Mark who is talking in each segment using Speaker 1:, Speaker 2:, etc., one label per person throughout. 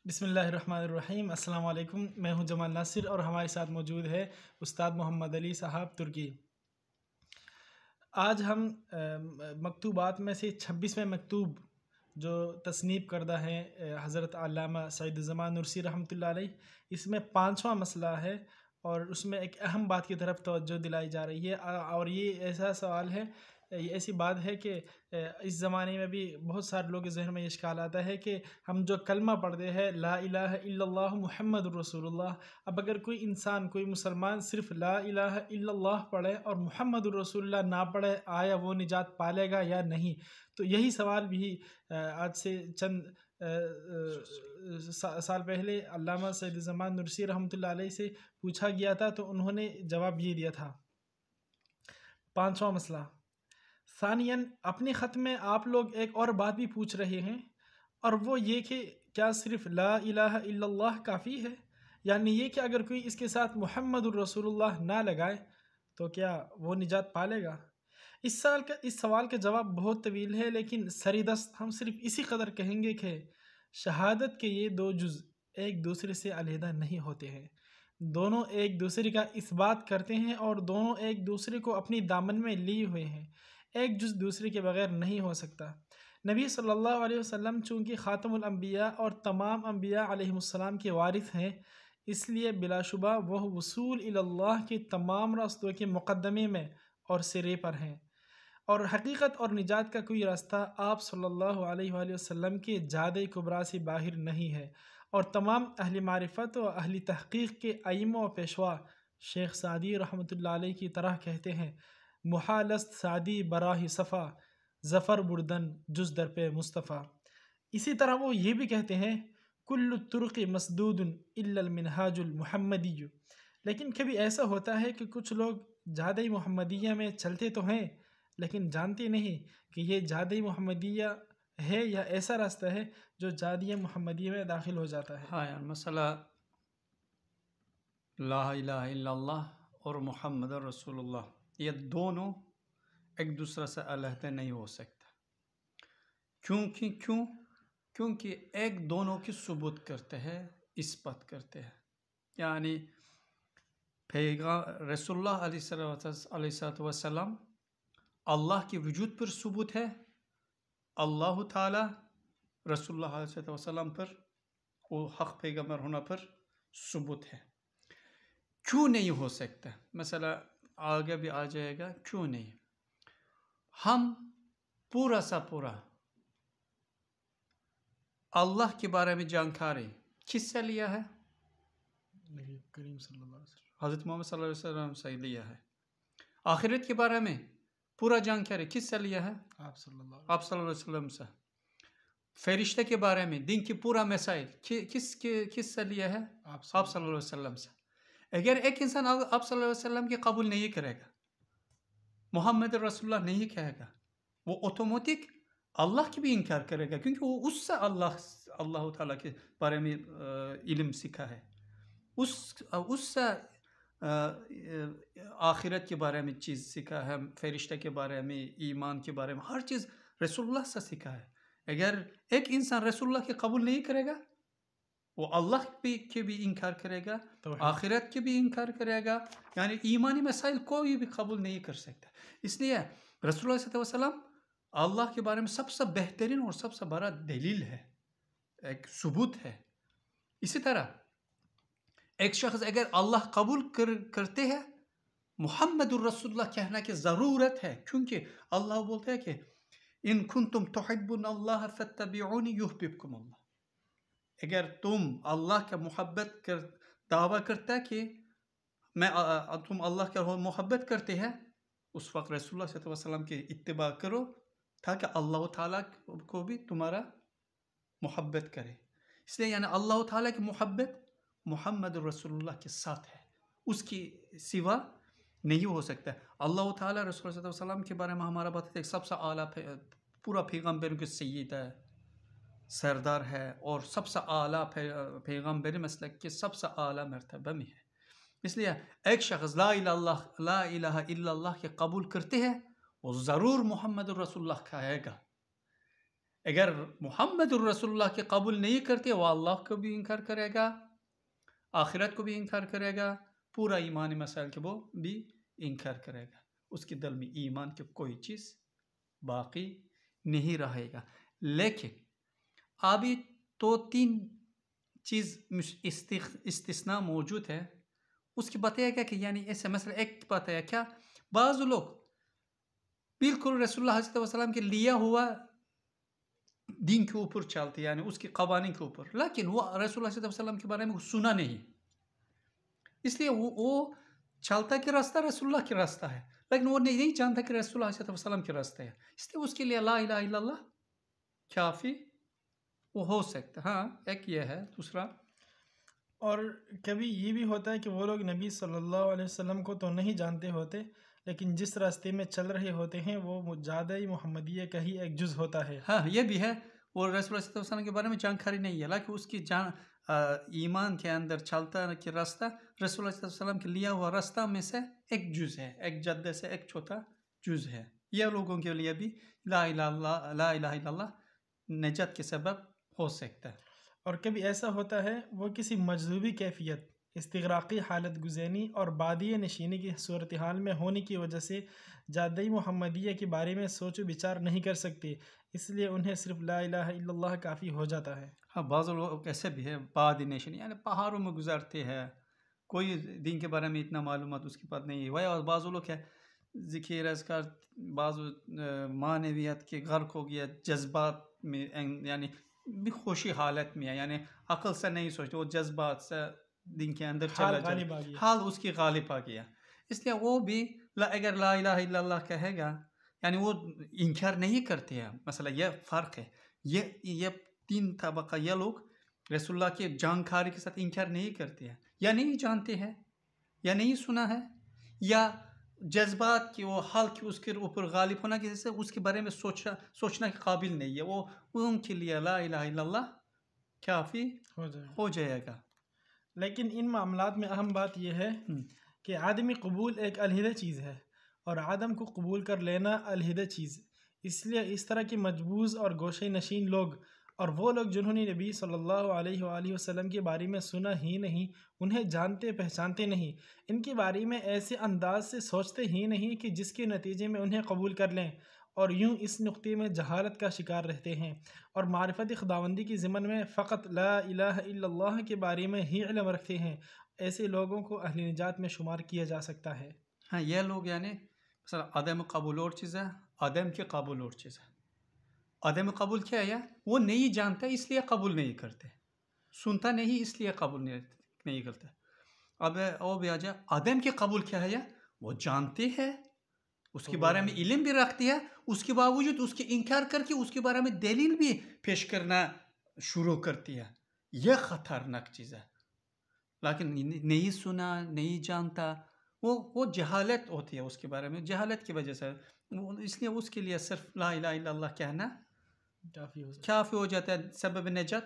Speaker 1: بسم اللہ الرحمن الرحیم۔ السلام علیکم، میں ہوں جمال ناصر اور ہمارے ساتھ موجود ہے استاد محمد علی صاحب ترکی۔ آج ہم مکتوبات میں سے 26ویں مکتوب جو تصنیف کردہ ہے حضرت علامہ سعید زمان نرسی رحمۃ اللہ علیہ، اس میں 5واں مسئلہ ہے اور اس میں ایک اہم بات کی طرف توجہ دلائی جا رہی ہے، اور یہ ایسا سوال ہے، یہ ایسی بات ہے کہ اس زمانے میں بھی بہت سارے لوگ کے ذہن میں یہ اشکال آتا ہے کہ ہم جو کلمہ پڑھتے ہیں لا الہ الا اللہ محمد الرسول اللہ، اب اگر کوئی انسان، کوئی مسلمان صرف لا الہ الا اللہ پڑھے اور محمد الرسول اللہ نہ پڑھے، آیا وہ نجات پالے گا یا نہیں؟ تو یہی سوال بھی آج سے چند سال پہلے علامہ سعید زمان نرسی رحمۃ اللہ علیہ سے پوچھا گیا تھا، تو انہوں نے جواب یہ دیا تھا۔ 5واں مسئلہ، ثانیاً اپنے خط میں آپ لوگ ایک اور بات بھی پوچھ رہے ہیں، اور وہ یہ کہ کیا صرف لا الہ الا اللہ کافی ہے؟ یعنی یہ کہ اگر کوئی اس کے ساتھ محمد الرسول اللہ نہ لگائے تو کیا وہ نجات پالے گا؟ اس سوال کا جواب بہت طویل ہے، لیکن سری دست ہم صرف اسی قدر کہیں گے کہ شہادت کے یہ دو جز ایک دوسرے سے علیحدہ نہیں ہوتے ہیں، دونوں ایک دوسرے کا اثبات کرتے ہیں اور دونوں ایک دوسرے کو اپنی دامن میں لیے ہوئے ہیں، ایک جز دوسرے کے بغیر نہیں ہو سکتا۔ نبی صلی اللہ علیہ وسلم چونکہ خاتم الانبیاء اور تمام انبیاء علیہم السلام کے وارث ہیں، اس لیے بلا شبہ وہ وصول اللہ کے تمام راستوں کے مقدمے میں اور سرے پر ہیں، اور حقیقت اور نجات کا کوئی راستہ آپ صلی اللہ علیہ وآلہ وسلم کے جاد کبریٰ سے باہر نہیں ہے، اور تمام اہل معرفت و اہل تحقیق کے ائمہ و پیشوا شیخ سعدی رحمۃ اللہ علیہ کی طرح کہتے ہیں، محالست سعدی براہ صفا ظفر بردن جز در پہ مصطفیٰ۔ اسی طرح وہ یہ بھی کہتے ہیں، کل الطرق مسدود الا المنہاج المحمدی۔ لیکن کبھی ایسا ہوتا ہے کہ کچھ لوگ جادہ محمدیہ میں چلتے تو ہیں، لیکن جانتے نہیں کہ یہ جادہ محمدیہ ہے یا ایسا راستہ ہے جو جادہ محمدیہ میں داخل ہو جاتا ہے۔
Speaker 2: ہاں یار، مسئلہ لا الہ الا اللہ اور محمد رسول اللہ، یہ دونوں ایک دوسرے سے علیحدہ نہیں ہو سکتا۔ کیونکہ ایک دونوں کی ثبوت کرتے ہیں، اثبات کرتے ہیں۔ یعنی رسول اللہ علیہ وسلم اللہ کی وجود پر ثبوت ہے، اللہ تعالی رسول اللہ علیہ وسلم پر، وہ حق پیغمبر ہونا پر ثبوت ہے۔ کیوں نہیں ہو سکتا؟ مسئلہ آگے بھی آ جائے گا، کیوں نہیں؟ ہم پورا سا پورا اللہ کے بارے میں جانکاری کس سے لیا ہے؟
Speaker 1: نبی کریم صلی اللہ علیہ وسلم،
Speaker 2: حضرت محمد صلی اللہ علیہ وسلم سے لیا ہے۔ آخرت کے بارے میں پورا جانکاری کس سے لیا ہے؟
Speaker 1: آپ صلی اللہ
Speaker 2: علیہ وسلم سے۔ فرشتے کے بارے میں دن کی پورا مسائل کس سے لیا ہے؟ آپ صلی اللہ علیہ وسلم سے۔ اگر ایک انسان آپ صلی اللہ علیہ وسلم کی قبول نہیں کرے گا، محمد رسول اللہ نہیں کہے گا، وہ آٹومیٹک اللہ کی بھی انکار کرے گا، کیونکہ وہ اس سے اللہ تعالیٰ کے بارے میں علم سیکھا ہے، اس سے آخرت کے بارے میں چیز سیکھا ہے، فرشتہ کے بارے میں، ایمان کے بارے میں، ہر چیز رسول اللہ سے سیکھا ہے۔ اگر ایک انسان رسول اللہ کی قبول نہیں کرے گا، وہ اللہ کے بھی انکار کرے گا، آخرت کے بھی انکار کرے گا، یعنی ایمانی مسائل کوئی بھی قبول نہیں کر سکتا۔ اس لیے رسول اللہ صلی اللہ علیہ وسلم اللہ کے بارے میں سب سے بہترین اور سب سے بڑا دلیل ہے، ایک ثبوت ہے۔ اسی طرح ایک شخص اگر اللہ قبول کرتے ہیں، محمد الرسول اللہ کہنا کی ضرورت ہے، کیونکہ اللہ بولتے ہیں کہ ان کنتم تحبون اللہ فاتبعونی یحببکم اللہ۔ اگر تم اللہ کا محبت دعویٰ کرتا کہ تم اللہ کا محبت کرتے ہیں، اس وقت رسول اللہ صلی اللہ علیہ وسلم کی اتباع کرو، تاکہ اللہ تعالیٰ کو بھی تمہارا محبت کرے۔ اس لیے یعنی اللہ تعالیٰ کی محبت محمد رسول اللہ کے ساتھ ہے، اس کی سوا نہیں ہو سکتا۔ اللہ تعالیٰ رسول اللہ صلی اللہ علیہ وسلم کے بارے میں ہمارا بات ہے، سب سے اعلیٰ پورا پیغمبروں کے سید ہے، سردار ہے، اور سب سے اعلیٰ پیغمبر مسلک کے سب سے اعلیٰ مرتبہ میں ہے۔ اس لیے ایک شخص لا الہ الا اللہ کے قبول کرتے ہیں، وہ ضرور محمد رسول اللہ کہے گا۔ اگر محمد الرسول اللہ کے قبول نہیں کرتے وہ اللہ کو بھی انکار کرے گا، آخرت کو بھی انکار کرے گا، پورا ایمانی مسائل کے وہ بھی انکار کرے گا، اس کے دل میں ایمان کی کوئی چیز باقی نہیں رہے گا۔ لیکن ابھی تو 3 چیز استثناء موجود ہے، اس کی بتایا گیا کہ یعنی ایسے مثلا ایک بتایا کیا، بعض لوگ بالکل رسول اللہ صلی اللہ علیہ وسلم کے لیا ہوا دین کے اوپر چلتے، یعنی اس کے قوانین کے اوپر، لیکن وہ رسول اللہ صلی اللہ علیہ وسلم کے بارے میں سنا نہیں، اس لیے وہ چلتا کہ راستہ رسول اللہ کے راستہ ہے، لیکن وہ نہیں جانتا کہ رسول اللہ صلی اللہ علیہ وسلم کے راستہ ہے، اس لیے اس کے لیے لا الہ الا اللہ کافی وہ ہو سکتا ہے۔ ہاں ایک یہ ہے۔ دوسرا،
Speaker 1: اور کبھی یہ بھی ہوتا ہے کہ وہ لوگ نبی صلی اللہ علیہ وسلم کو تو نہیں جانتے ہوتے، لیکن جس راستے میں چل رہے ہوتے ہیں وہ مجادہ محمدیہ کا ہی ایک جز ہوتا ہے۔
Speaker 2: ہاں یہ بھی ہے، وہ رسول اللہ صلی اللہ علیہ وسلم کے بارے میں جانکاری نہیں ہے، لیکن اس کی ایمان کے اندر چلتا کہ راستہ رسول اللہ صلی اللہ علیہ وسلم کے لیا ہوا راستہ میں سے ایک جز ہے، ایک جدہ سے ایک چھوٹا جز ہے۔ یہ لوگوں کے لیے بھی لا الہ الا اللہ نجات کے سبب ہو سکتا ہے۔
Speaker 1: اور کبھی ایسا ہوتا ہے وہ کسی مجذوبی کیفیت، استغراقی حالت گزینی اور بادی نشینی کی صورتحال میں ہونے کی وجہ سے جادہ محمدیہ کے بارے میں سوچ و بچار نہیں کر سکتے، اس لیے انہیں صرف لا الہ الا اللہ کافی ہو جاتا ہے۔
Speaker 2: ہاں بعض لوگ ایسے بھی ہے بادی نیشن، یعنی پہاڑوں میں گزارتے ہیں، کوئی دین کے بارے میں اتنا معلومات اس کے پاس نہیں ہے، اور بعض لوگ ہے ذکر اذکار، بعض معنویت کے غرق ہو گیا، جذبات میں یعنی بھی خوشی حالت میں ہے، یعنی عقل سے نہیں سوچتے، وہ جذبات سے دن کے اندر چلا
Speaker 1: غالب آ
Speaker 2: جائے،
Speaker 1: گیا۔
Speaker 2: حال اس کی غالب آ گیا، اس لیے وہ بھی اگر لا الہ الا اللہ کہے گا، یعنی وہ انکار نہیں کرتے ہیں۔ مثلا یہ فرق ہے، یہ 3 طبقہ، یہ لوگ رسول اللہ کے جانکاری کے ساتھ انکار نہیں کرتے ہیں، یا نہیں جانتے ہیں، یا نہیں سنا ہے، یا جذبات کی وہ حال کی اس کے اوپر غالب ہونا کی وجہ سے اس کے بارے میں سوچنا کے قابل نہیں ہے، وہ ان کے لیے لا الہ الا اللہ کافی ہو جائے گا۔
Speaker 1: لیکن ان معاملات میں اہم بات یہ ہے کہ عدم قبول ایک علیحدہ چیز ہے اور عدم کو قبول کر لینا علیحدہ چیز، اس لیے اس طرح کے مجبوز اور گوشے نشین لوگ اور وہ لوگ جنہوں نے نبی صلی اللہ علیہ وآلہ وسلم کے بارے میں سنا ہی نہیں، انہیں جانتے پہچانتے نہیں، ان کے بارے میں ایسے انداز سے سوچتے ہی نہیں کہ جس کے نتیجے میں انہیں قبول کر لیں، اور یوں اس نقطے میں جہالت کا شکار رہتے ہیں اور معرفت خداوندی کی ضمن میں فقط لا الہ الا اللہ کے بارے میں ہی علم رکھتے ہیں، ایسے لوگوں کو اہل نجات میں شمار کیا جا سکتا ہے۔
Speaker 2: ہاں یہ لوگ یعنی مثلا عدم قبول اور چیز ہے، عدم کے قبول اور چیز ہے۔ عدم قبول کیا ہے؟ وہ نہیں جانتا اس لیے قبول نہیں کرتے، سنتا نہیں اس لیے قبول نہیں کرتے۔ اب وہ بھی آ جائے عدم کے قبول کیا ہے؟ وہ جانتے ہیں، اس کے بارے میں علم بھی رکھتی ہے، اس کے باوجود اس کے انکار کر کے اس کے بارے میں دلیل بھی پیش کرنا شروع کرتی ہے، یہ خطرناک چیز ہے۔ لیکن نہیں سنا، نہیں جانتا، وہ جہالت ہوتی ہے اس کے بارے میں، جہالت کی وجہ سے، اس لیے اس کے لیے صرف لا الہ الا اللہ کہنا کافی ہو جاتا ہے، سبب نجات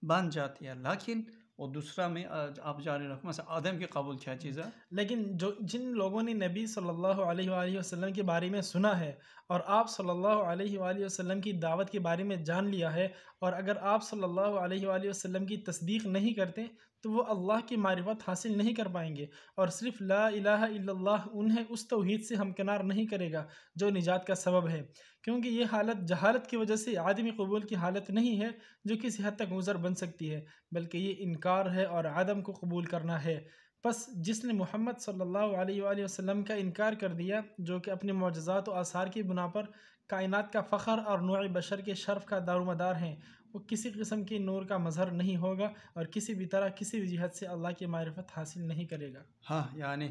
Speaker 2: بن جاتی ہے۔ لیکن اور دوسرا میں آپ جاری رکھو مثلا آدم کی قبول کیا چیز ہے؟
Speaker 1: لیکن جن لوگوں نے نبی صلی اللہ علیہ وآلہ وسلم کے بارے میں سنا ہے اور آپ صلی اللہ علیہ وآلہ وسلم کی دعوت کے بارے میں جان لیا ہے، اور اگر آپ صلی اللہ علیہ وآلہ وسلم کی تصدیق نہیں کرتے تو وہ اللہ کی معرفت حاصل نہیں کر پائیں گے، اور صرف لا الہ الا اللہ انہیں اس توحید سے ہمکنار نہیں کرے گا جو نجات کا سبب ہے، کیونکہ یہ حالت جہالت کی وجہ سے عدم قبول کی حالت نہیں ہے جو کسی حد تک عذر بن سکتی ہے، بلکہ یہ انکار ہے اور عدم کو قبول کرنا ہے۔ پس جس نے محمد صلی اللہ علیہ وآلہ وسلم کا انکار کر دیا، جو کہ اپنے معجزات و آثار کی بنا پر کائنات کا فخر اور نوع بشر کے شرف کا دارومدار ہیں، وہ کسی قسم کی نور کا مظہر نہیں ہوگا اور کسی بھی طرح کسی بھی جہت سے اللہ کی معرفت حاصل نہیں کرے گا۔
Speaker 2: ہاں یعنی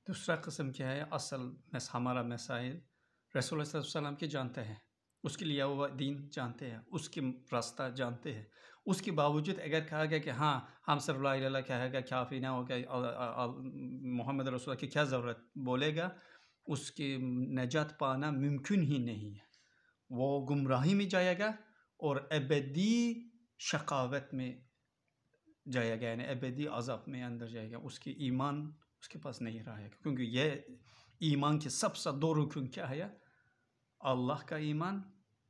Speaker 2: دوسرا قسم کیا ہے؟ اصل ہمارا مسائل رسول اللہ صلی اللہ علیہ وسلم کے جانتے ہیں، اس کے لیے وہ دین جانتے ہیں، اس کی راستہ جانتے ہیں، اس کے باوجود اگر کہا گیا کہ ہاں ہم صرف لا الہ الا اللہ کہے گا کافی نہ ہوگا، محمد رسول اللہ کی کیا ضرورت بولے گا، اس کی نجات پانا ممکن ہی نہیں ہے، وہ گمراہی میں جائے گا اور ابدی شقاوت میں جائے گا، یعنی ابدی عذاب میں اندر جائے گا، اس کی ایمان اس کے پاس نہیں رہے گا، کیونکہ یہ ایمان کے سب سے 2 رکن کیا ہے؟ اللہ کا ایمان،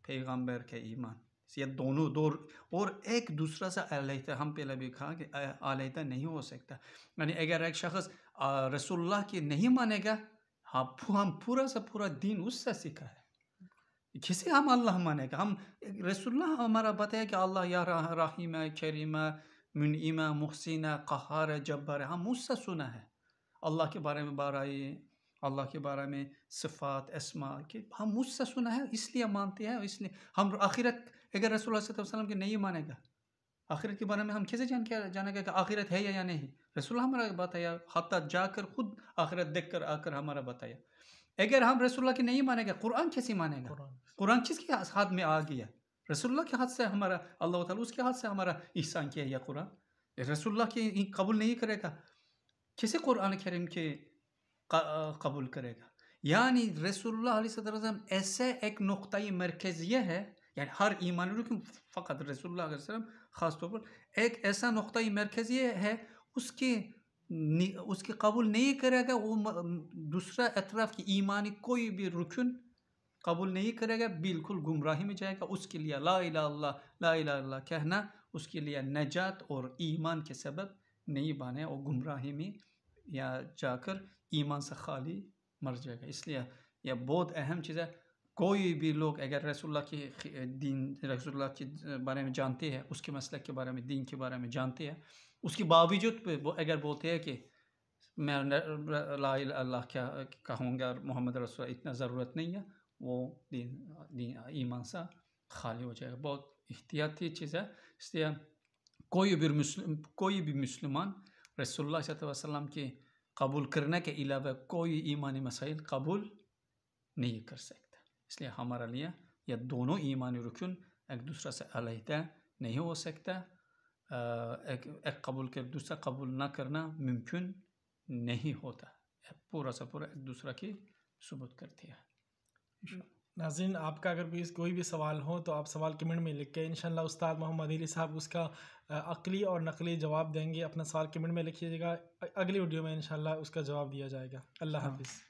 Speaker 2: پیغمبر کا ایمان۔ یہ دونوں دور اور ایک دوسرا سے علیحدہ، ہم پہلے بھی کہا کہ علیحدہ نہیں ہو سکتا. یعنی اگر ایک شخص رسول اللہ کی نہیں مانے گا، ہم پورا سے پورا دین اس سے سیکھا ہے. کسی ہم اللہ مانے گا، ہم رسول اللہ ہمارا بتایا کہ اللہ یا رحیم ہے، کریم ہے، منعم ہے، محسن ہے، قہار ہے، جبار ہے. ہم اس سے سنا ہے اللہ کے بارے میں بارائے، اللہ کے بارے میں صفات اسماء کہ ہم مجھ سے سنا ہے اس لیے مانتے ہیں. اس لیے ہم آخرت اگر رسول اللہ صلی اللہ علیہ وسلم کے نہیں مانے گا، آخرت کے بارے میں ہم کیسے جانے گا کہ آخرت ہے یا نہیں؟ رسول اللہ ہمارا بتایا، حتیٰ جا کر خود آخرت دیکھ کر آ کر ہمارا بتایا. اگر ہم رسول اللہ کے نہیں مانے گا، قرآن کیسے مانے گا؟ قرآن کس کے ہاتھ میں آ گیا؟ رسول اللہ کے ہاتھ سے ہمارا، اللہ تعالیٰ اس کے ہاتھ سے ہمارا احسان کیا یا قرآن. رسول اللہ کی قبول نہیں کرے گا، کیسے قرآن کریم کے قبول کرے گا؟ یعنی رسول اللہ علیہ وسلم ایسے ایک نقطۂ مرکزیہ ہے، یعنی ہر ایمان رکن فقط رسول اللہ علیہ وسلم خاص طور پر ایک ایسا نقطۂ مرکزیہ ہے، اس کی قبول نہیں کرے گا وہ دوسرا اطراف کی ایمانی کوئی بھی رکن قبول نہیں کرے گا، بالکل گمراہی میں جائے گا. اس کے لیے لا الہ اللہ، لا الہ اللہ کہنا اس کے لیے نجات اور ایمان کے سبب نہیں بنے، اور گمراہی میں یا جا کر ایمان سے خالی مر جائے گا. اس لیے یہ بہت اہم چیز ہے. کوئی بھی لوگ اگر رسول اللہ کی دین، رسول اللہ کے بارے میں جانتے ہیں، اس کے مسلک کے بارے میں، دین کے بارے میں جانتے ہیں، اس کے باوجود اگر بولتے ہیں کہ میں لا الہ اللہ کیا کہوں گا، محمد رسول اللہ اتنا ضرورت نہیں ہے، وہ دین ایمان سے خالی ہو جائے گا. بہت احتیاطی چیز ہے. اس لیے کوئی بھی مسلمان رسول اللہ صلی اللہ علیہ وسلم کے قبول کرنے کے علاوہ کوئی ایمانی مسائل قبول نہیں کر سکتا. اس لیے ہمارا لیے یہ دونوں ایمانی رکن ایک دوسرے سے علیحدہ نہیں ہو سکتا. ایک قبول کر دوسرا قبول نہ کرنا ممکن نہیں ہوتا. پورا سے پورا ایک دوسرے کی ثبوت کرتی ہے.
Speaker 1: ناظرین، آپ کا اگر کوئی بھی سوال ہو تو آپ سوال کمنٹ میں لکھ کے انشاءاللہ استاد محمد علی صاحب اس کا عقلی اور نقلی جواب دیں گے. اپنا سوال کمنٹ میں لکھیے گا، اگلی ویڈیو میں انشاءاللہ اس کا جواب دیا جائے گا. اللہ حافظ.